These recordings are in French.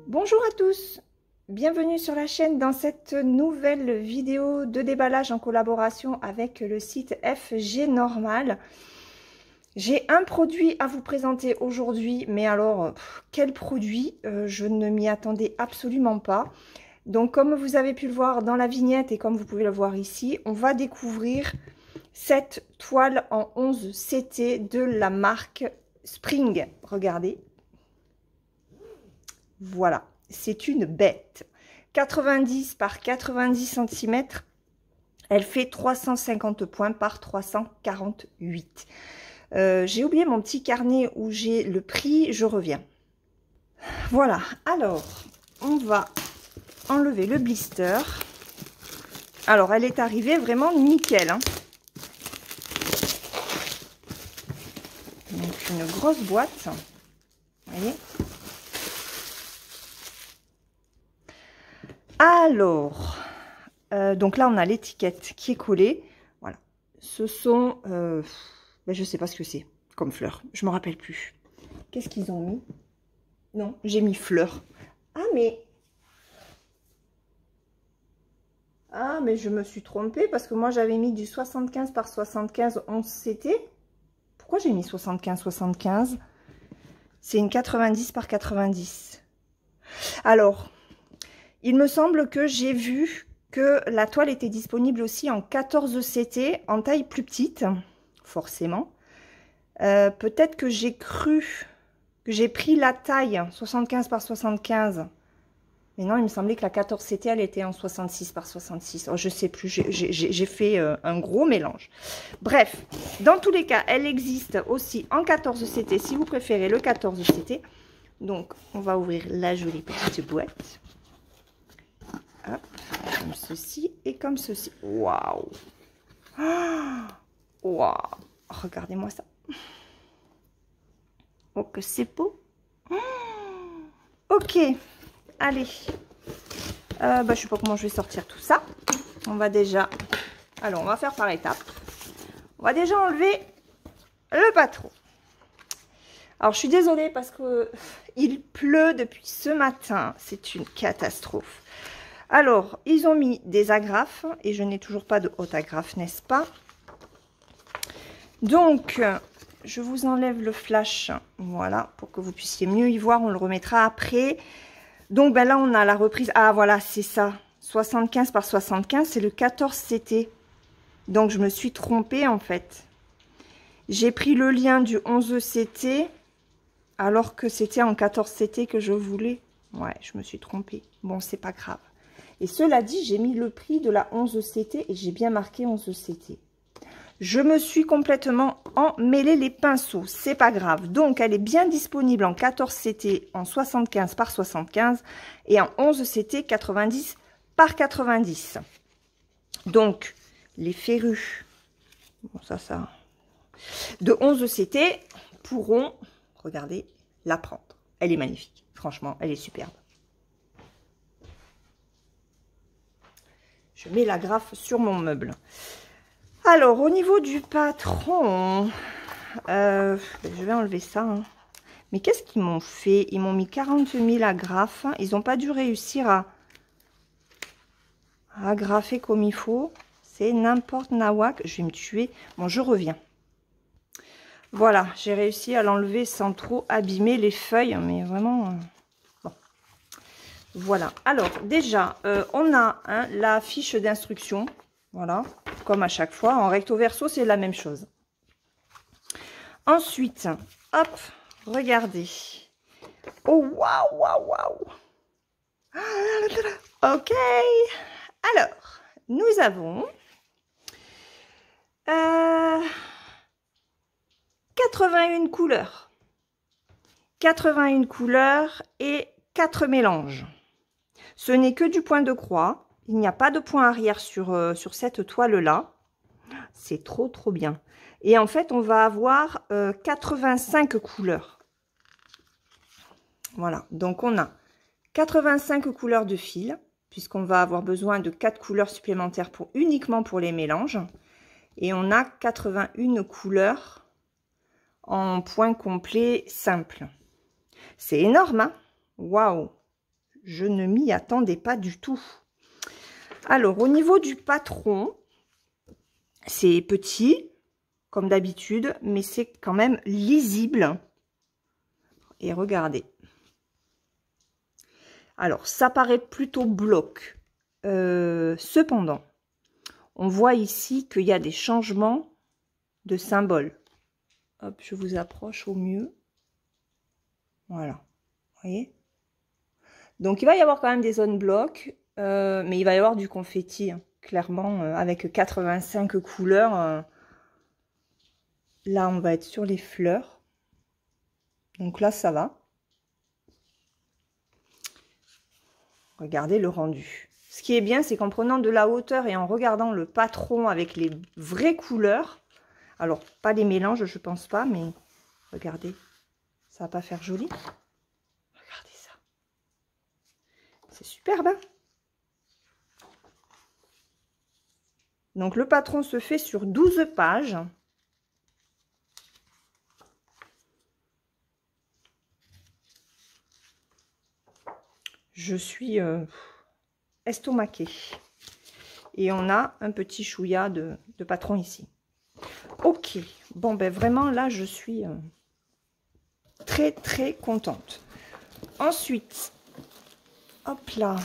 Bonjour à tous, bienvenue sur la chaîne dans cette nouvelle vidéo de déballage en collaboration avec le site FG Normal. J'ai un produit à vous présenter aujourd'hui, mais alors quel produit? Je ne m'y attendais absolument pas. Donc comme vous avez pu le voir dans la vignette et comme vous pouvez le voir ici, on va découvrir cette toile en 11 CT de la marque Spring. Regardez. Voilà, c'est une bête. 90 par 90 cm. Elle fait 350 points par 348. J'ai oublié mon petit carnet où j'ai le prix, je reviens. Voilà, alors, on va enlever le blister. Alors, elle est arrivée vraiment nickel, hein. Donc, une grosse boîte. Vous voyez ? Alors, donc là, on a l'étiquette qui est collée. Voilà. Ce sont, ben, je ne sais pas ce que c'est comme fleur. Je ne me rappelle plus. Qu'est-ce qu'ils ont mis? Non, j'ai mis fleurs. Ah, mais je me suis trompée parce que moi, j'avais mis du 75 par 75 11 CT. Pourquoi j'ai mis 75-75? C'est une 90 par 90. Alors... il me semble que j'ai vu que la toile était disponible aussi en 14 CT, en taille plus petite, forcément. Peut-être que j'ai cru que j'ai pris la taille 75 par 75. Mais non, il me semblait que la 14 CT, elle était en 66 par 66. Oh, je sais plus, j'ai fait un gros mélange. Bref, dans tous les cas, elle existe aussi en 14 CT, si vous préférez le 14 CT. Donc, on va ouvrir la jolie petite boîte. Hop, comme ceci et comme ceci. Waouh! Waouh! Regardez-moi ça. Oh, que c'est beau! Ok, allez. Je ne sais pas comment je vais sortir tout ça. On va déjà... alors, on va faire par étapes. On va déjà enlever le patron. Alors, je suis désolée parce que il pleut depuis ce matin. C'est une catastrophe. Alors, ils ont mis des agrafes et je n'ai toujours pas de haute agrafe, n'est-ce pas? Donc, je vous enlève le flash, voilà, pour que vous puissiez mieux y voir. On le remettra après. Donc, ben là, on a la reprise. Ah, voilà, c'est ça. 75 par 75, c'est le 14 CT. Donc, je me suis trompée, en fait. J'ai pris le lien du 11 CT, alors que c'était en 14 CT que je voulais. Ouais, je me suis trompée. Bon, c'est pas grave. Et cela dit, j'ai mis le prix de la 11 CT et j'ai bien marqué 11 CT. Je me suis complètement emmêlé les pinceaux, c'est pas grave. Donc, elle est bien disponible en 14 CT, en 75 par 75 et en 11 CT 90 par 90. Donc, les férus, bon, ça, de 11 CT pourront, regardez, la prendre. Elle est magnifique, franchement, elle est superbe. Je mets l'agrafe sur mon meuble. Alors, au niveau du patron, je vais enlever ça. Hein. Mais qu'est-ce qu'ils m'ont fait? Ils m'ont mis 40 000 agrafes. Ils n'ont pas dû réussir à agrafer comme il faut. C'est n'importe nawak. Je vais me tuer. Bon, je reviens. Voilà, j'ai réussi à l'enlever sans trop abîmer les feuilles. Mais vraiment... bon. Voilà, alors déjà, on a la fiche d'instruction, voilà, comme à chaque fois. En recto verso, c'est la même chose. Ensuite, hop, regardez. Oh, waouh, waouh, waouh. Ok, alors, nous avons 81 couleurs. 81 couleurs et 4 mélanges. Ce n'est que du point de croix. Il n'y a pas de point arrière sur cette toile-là. C'est trop, trop bien. Et en fait, on va avoir 85 couleurs. Voilà. Donc, on a 85 couleurs de fil, puisqu'on va avoir besoin de 4 couleurs supplémentaires uniquement pour les mélanges. Et on a 81 couleurs en point complet simple. C'est énorme, hein? Waouh! Je ne m'y attendais pas du tout. Alors, au niveau du patron, c'est petit, comme d'habitude, mais c'est quand même lisible. Et regardez. Alors, ça paraît plutôt bloc. Cependant, on voit ici qu'il y a des changements de symboles. Hop, je vous approche au mieux. Voilà. Vous voyez? Donc, il va y avoir quand même des zones blocs, mais il va y avoir du confetti, hein, clairement, avec 85 couleurs. Là, on va être sur les fleurs. Donc là, ça va. Regardez le rendu. Ce qui est bien, c'est qu'en prenant de la hauteur et en regardant le patron avec les vraies couleurs, alors pas les mélanges, je pense pas, mais regardez, ça va pas faire joli. Regardez ça. C'est superbe, hein? Donc le patron se fait sur 12 pages. Je suis estomaquée. Et on a un petit chouïa de patron ici. Ok, bon ben vraiment là je suis très très contente. Ensuite, hop là,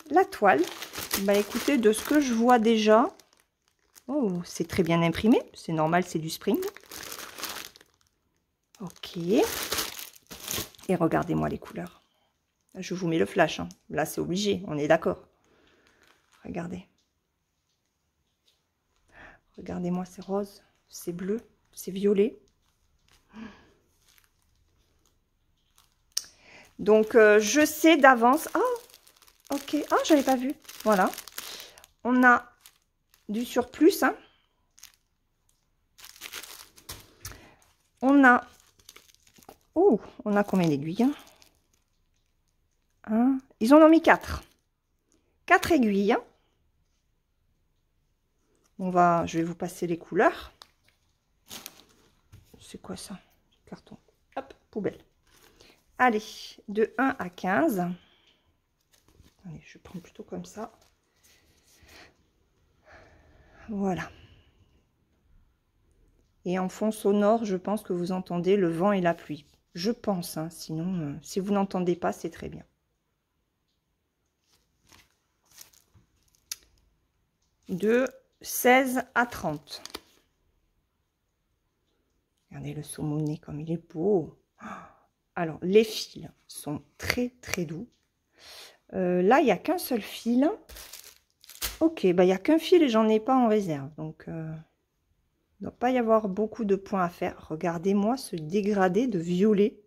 la toile. Bah écoutez, de ce que je vois déjà, oh c'est très bien imprimé, c'est normal, c'est du spring. Ok, et regardez-moi les couleurs. Je vous mets le flash, hein. Là c'est obligé, on est d'accord. Regardez. Regardez-moi, c'est rose, c'est bleu, c'est violet. Donc, je sais d'avance. Oh, ok. Ah, j'avais pas vu. Voilà. On a du surplus. Hein. On a... Oh, on a combien d'aiguilles hein? Ils en ont mis 4. 4 aiguilles. Je vais vous passer les couleurs. C'est quoi ça? Carton. Hop, poubelle. Allez, de 1 à 15. Allez, je prends plutôt comme ça. Voilà. Et en fond sonore, je pense que vous entendez le vent et la pluie. Je pense, hein, sinon, si vous n'entendez pas, c'est très bien. De 16 à 30. Regardez le saumonné comme il est beau. Alors, les fils sont très, très doux. Là, il n'y a qu'un seul fil. Ok, bah, il n'y a qu'un fil et j'en ai pas en réserve. Donc, il ne doit pas y avoir beaucoup de points à faire. Regardez-moi ce dégradé de violet.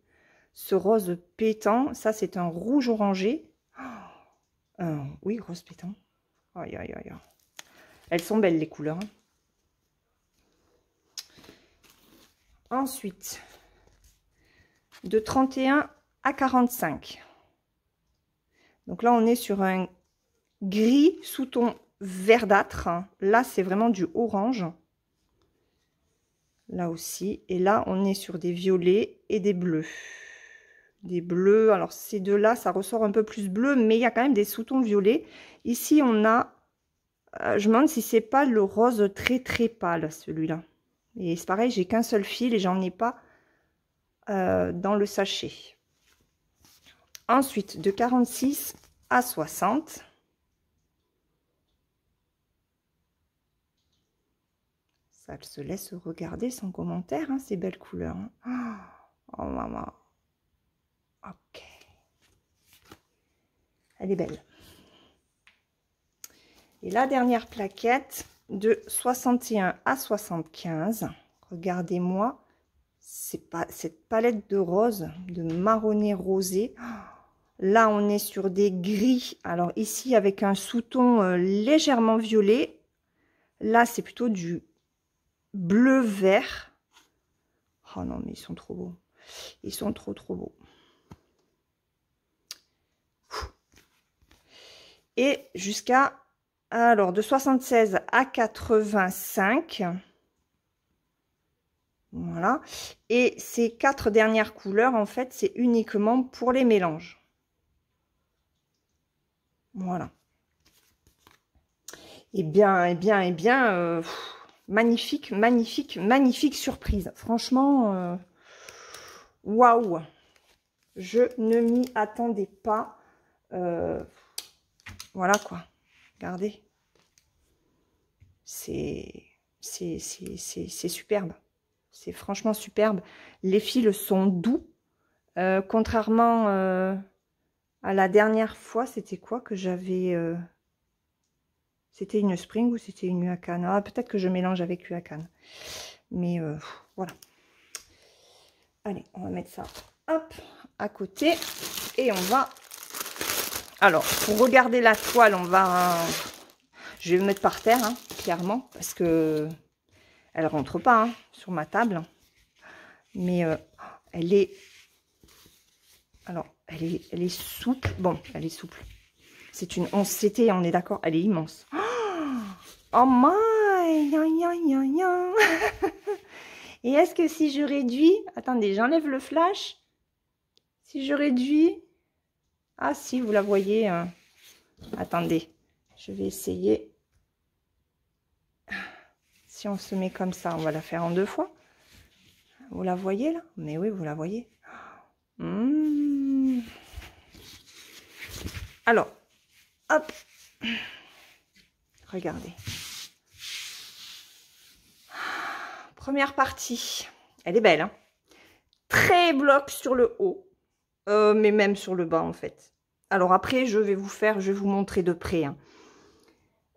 Ce rose pétant. Ça, c'est un rouge orangé. Oui, rose pétant. Aïe, aïe, aïe. Elles sont belles, les couleurs. Ensuite, de 31 à 45. Donc là, on est sur un gris sous ton verdâtre. Là, c'est vraiment du orange. Là aussi. Et là, on est sur des violets et des bleus. Des bleus. Alors, ces deux-là, ça ressort un peu plus bleu, mais il y a quand même des sous-tons violets. Ici, on a... je me demande si c'est pas le rose très, très pâle, celui-là. Et c'est pareil, j'ai qu'un seul fil et j'en ai pas dans le sachet. Ensuite, de 46 à 60. Ça se laisse regarder sans commentaire, hein, ces belles couleurs. Hein. Oh, maman. Ok. Elle est belle. Et la dernière plaquette, de 61 à 75. Regardez-moi. C'est pas cette palette de rose, de marronné rosé. Là, on est sur des gris. Alors ici, avec un sous-ton légèrement violet. Là, c'est plutôt du bleu-vert. Oh non, mais ils sont trop beaux. Ils sont trop, trop beaux. Et jusqu'à... Alors, de 76 à 85. Voilà. Et ces 4 dernières couleurs, en fait, c'est uniquement pour les mélanges. Voilà. Eh bien, magnifique, magnifique, magnifique surprise. Franchement, waouh! Je ne m'y attendais pas. Voilà quoi. Regardez. C'est superbe. C'est franchement superbe. Les fils sont doux. Contrairement à la dernière fois, c'était quoi que j'avais... C'était une Spring ou c'était une Huacan? Ah, peut-être que je mélange avec Huacan. Mais voilà. Allez, on va mettre ça, hop, à côté. Et on va... Alors, pour regarder la toile, on va... Je vais me mettre par terre, hein, clairement, parce que elle rentre pas hein, sur ma table. Mais elle est... Alors, elle est souple. Bon, elle est souple. C'est une 11 CT, on est d'accord. Elle est immense. Oh my! Et est-ce que si je réduis... Attendez, j'enlève le flash. Si je réduis... Ah si, vous la voyez. Attendez, je vais essayer. Si on se met comme ça, on va la faire en 2 fois. Vous la voyez là? Mais oui, vous la voyez. Alors, hop. Regardez. Première partie. Elle est belle, hein? Très bloc sur le haut. Mais même sur le bas, en fait. Alors après, je vais vous montrer de près. Hein.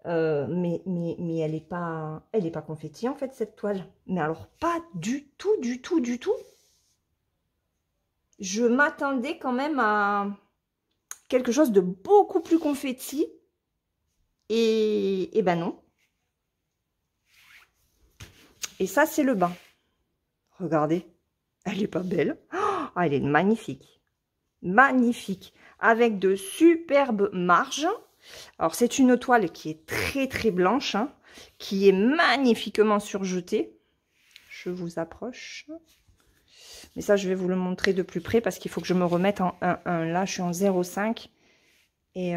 Mais elle n'est pas confetti, en fait, cette toile. Mais alors, pas du tout, du tout, du tout. Je m'attendais quand même à quelque chose de beaucoup plus confetti. Et ben non. Et ça, c'est le bas. Regardez. Elle est pas belle. Oh, elle est magnifique. Magnifique. Avec de superbes marges. Alors, c'est une toile qui est très, très blanche. Hein, qui est magnifiquement surjetée. Je vous approche. Mais ça, je vais vous le montrer de plus près parce qu'il faut que je me remette en 1,1. Là, je suis en 0,5. Et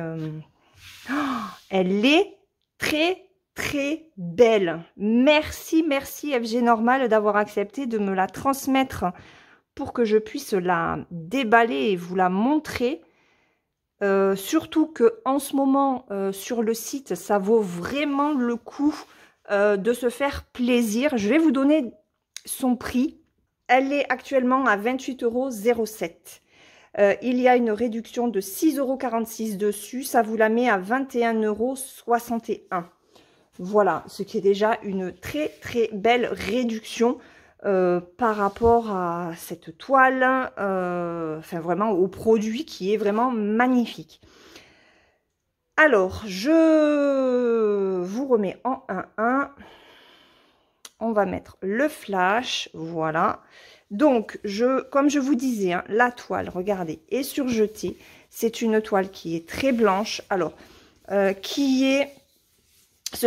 elle est très, très belle. Merci, merci FG Normal d'avoir accepté de me la transmettre pour que je puisse la déballer et vous la montrer. Surtout que en ce moment, sur le site, ça vaut vraiment le coup de se faire plaisir. Je vais vous donner son prix. Elle est actuellement à 28,07 €. Il y a une réduction de 6,46 € dessus. Ça vous la met à 21,61 €. Voilà, ce qui est déjà une très très belle réduction par rapport à cette toile. Enfin, vraiment au produit qui est vraiment magnifique. Alors, je vous remets en 1,1. On va mettre le flash, voilà. Donc, comme je vous disais, hein, la toile, regardez, est surjetée. C'est une toile qui est très blanche. Alors, ce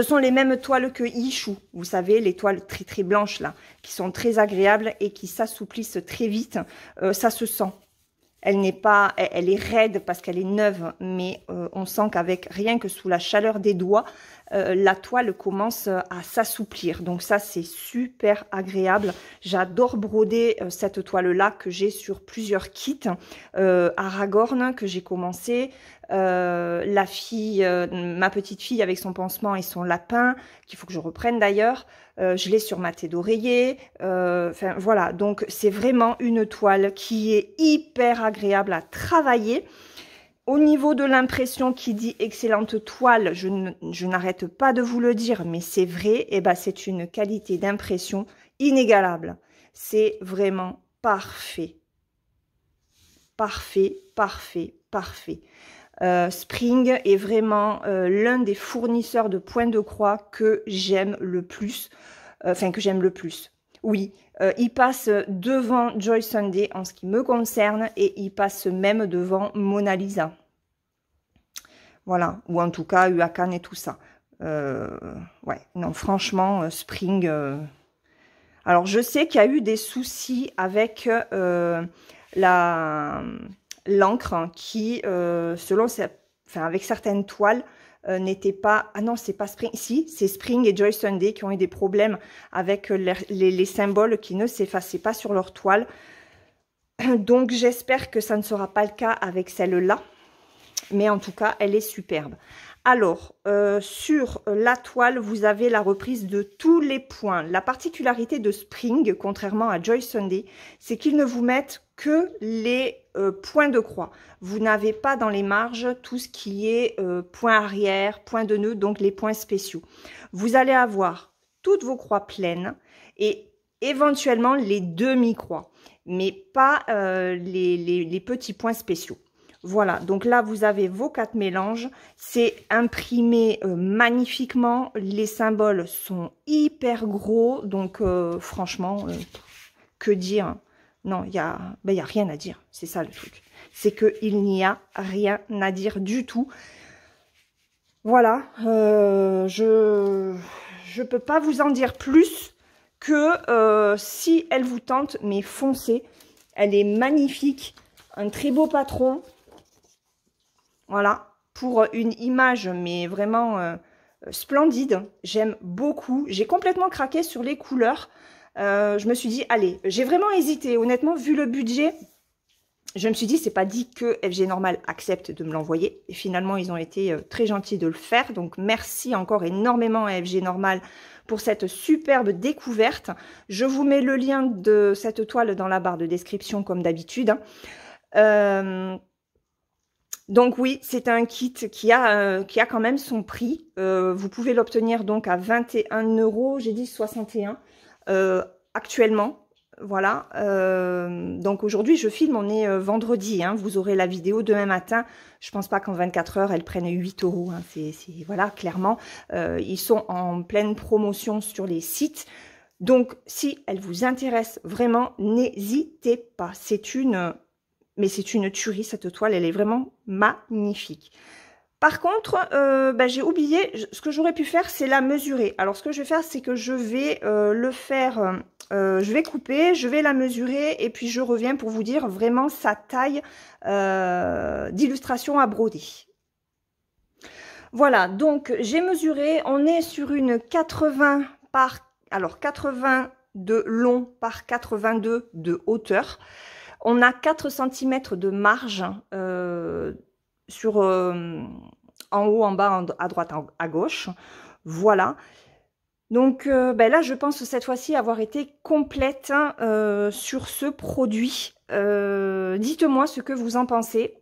sont les mêmes toiles que Ichou. Vous savez, les toiles très très blanches là, qui sont très agréables et qui s'assouplissent très vite. Ça se sent. Elle est raide parce qu'elle est neuve, mais on sent qu'avec rien que sous la chaleur des doigts, la toile commence à s'assouplir. Donc ça, c'est super agréable. J'adore broder cette toile-là que j'ai sur plusieurs kits. Aragorn que j'ai commencé. Ma petite fille avec son pansement et son lapin, qu'il faut que je reprenne d'ailleurs. Je l'ai sur ma tête d'oreiller. Enfin voilà, donc c'est vraiment une toile qui est hyper agréable à travailler. Au niveau de l'impression qui dit excellente toile, je n'arrête pas de vous le dire, mais c'est vrai, et ben c'est une qualité d'impression inégalable. C'est vraiment parfait. Parfait, parfait, parfait. Spring est vraiment l'un des fournisseurs de points de croix que j'aime le plus. Oui, il passe devant Joy Sunday en ce qui me concerne et il passe même devant Mona Lisa. Voilà, ou en tout cas Huacan et tout ça. Ouais, non, franchement, Spring... Alors, je sais qu'il y a eu des soucis avec l'encre qui, avec certaines toiles, n'était pas... Ah non, c'est pas Spring. Si, c'est Spring et Joy Sunday qui ont eu des problèmes avec les symboles qui ne s'effaçaient pas sur leur toile. Donc, j'espère que ça ne sera pas le cas avec celle-là. Mais en tout cas, elle est superbe. Alors, sur la toile, vous avez la reprise de tous les points. La particularité de Spring, contrairement à Joy Sunday, c'est qu'ils ne vous mettent que les points de croix. Vous n'avez pas dans les marges tout ce qui est point arrière, point de nœud, donc les points spéciaux. Vous allez avoir toutes vos croix pleines et éventuellement les demi-croix, mais pas les petits points spéciaux. Voilà, donc là, vous avez vos 4 mélanges. C'est imprimé magnifiquement. Les symboles sont hyper gros. Donc, franchement, que dire? Non, il y a rien à dire. C'est ça le truc. C'est qu'il n'y a rien à dire du tout. Voilà, je peux pas vous en dire plus que si elle vous tente, mais foncez. Elle est magnifique. Un très beau patron. Voilà, pour une image, mais vraiment splendide. J'aime beaucoup. J'ai complètement craqué sur les couleurs. Je me suis dit, allez, j'ai vraiment hésité. Honnêtement, vu le budget, je me suis dit, c'est pas dit que FG Normal accepte de me l'envoyer. Et finalement, ils ont été très gentils de le faire. Donc, merci encore énormément à FG Normal pour cette superbe découverte. Je vous mets le lien de cette toile dans la barre de description, comme d'habitude. Donc oui, c'est un kit qui a quand même son prix. Vous pouvez l'obtenir donc à 21 €, j'ai dit 61 actuellement. Voilà. Donc aujourd'hui, je filme, on est vendredi. Hein, vous aurez la vidéo demain matin. Je pense pas qu'en 24 heures, elles prennent 8 €. Hein, voilà, clairement. Ils sont en pleine promotion sur les sites. Donc, si elle vous intéresse vraiment, n'hésitez pas. Mais c'est une tuerie, cette toile, elle est vraiment magnifique. Par contre, j'ai oublié, ce que j'aurais pu faire, c'est la mesurer. Alors, ce que je vais faire, c'est que je vais je vais couper, je vais la mesurer, et puis je reviens pour vous dire vraiment sa taille d'illustration à broder. Voilà, donc j'ai mesuré, on est sur une 80 de long par 82 de hauteur. On a 4 cm de marge en haut, en bas, à droite, à gauche. Voilà. Donc là, je pense cette fois-ci avoir été complète sur ce produit. Dites-moi ce que vous en pensez.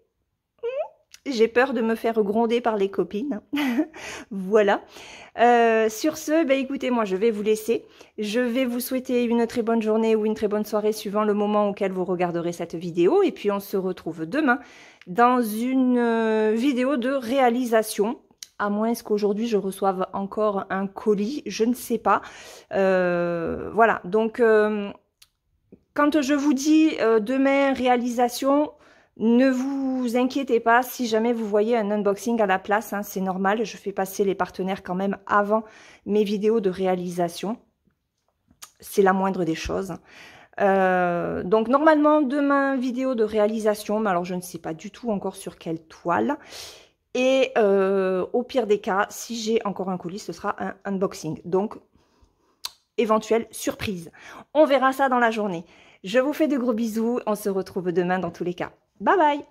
J'ai peur de me faire gronder par les copines. Voilà. Sur ce, écoutez, moi, je vais vous laisser. Je vais vous souhaiter une très bonne journée ou une très bonne soirée suivant le moment auquel vous regarderez cette vidéo. Et puis, on se retrouve demain dans une vidéo de réalisation. À moins qu'aujourd'hui, je reçoive encore un colis. Je ne sais pas. Voilà. Donc, quand je vous dis demain réalisation... Ne vous inquiétez pas si jamais vous voyez un unboxing à la place, hein, c'est normal, je fais passer les partenaires quand même avant mes vidéos de réalisation. C'est la moindre des choses. Donc normalement demain vidéo de réalisation, mais alors je ne sais pas du tout encore sur quelle toile. Et au pire des cas, si j'ai encore un colis, ce sera un unboxing. Donc éventuelle surprise. On verra ça dans la journée. Je vous fais de gros bisous, on se retrouve demain dans tous les cas. Bye bye!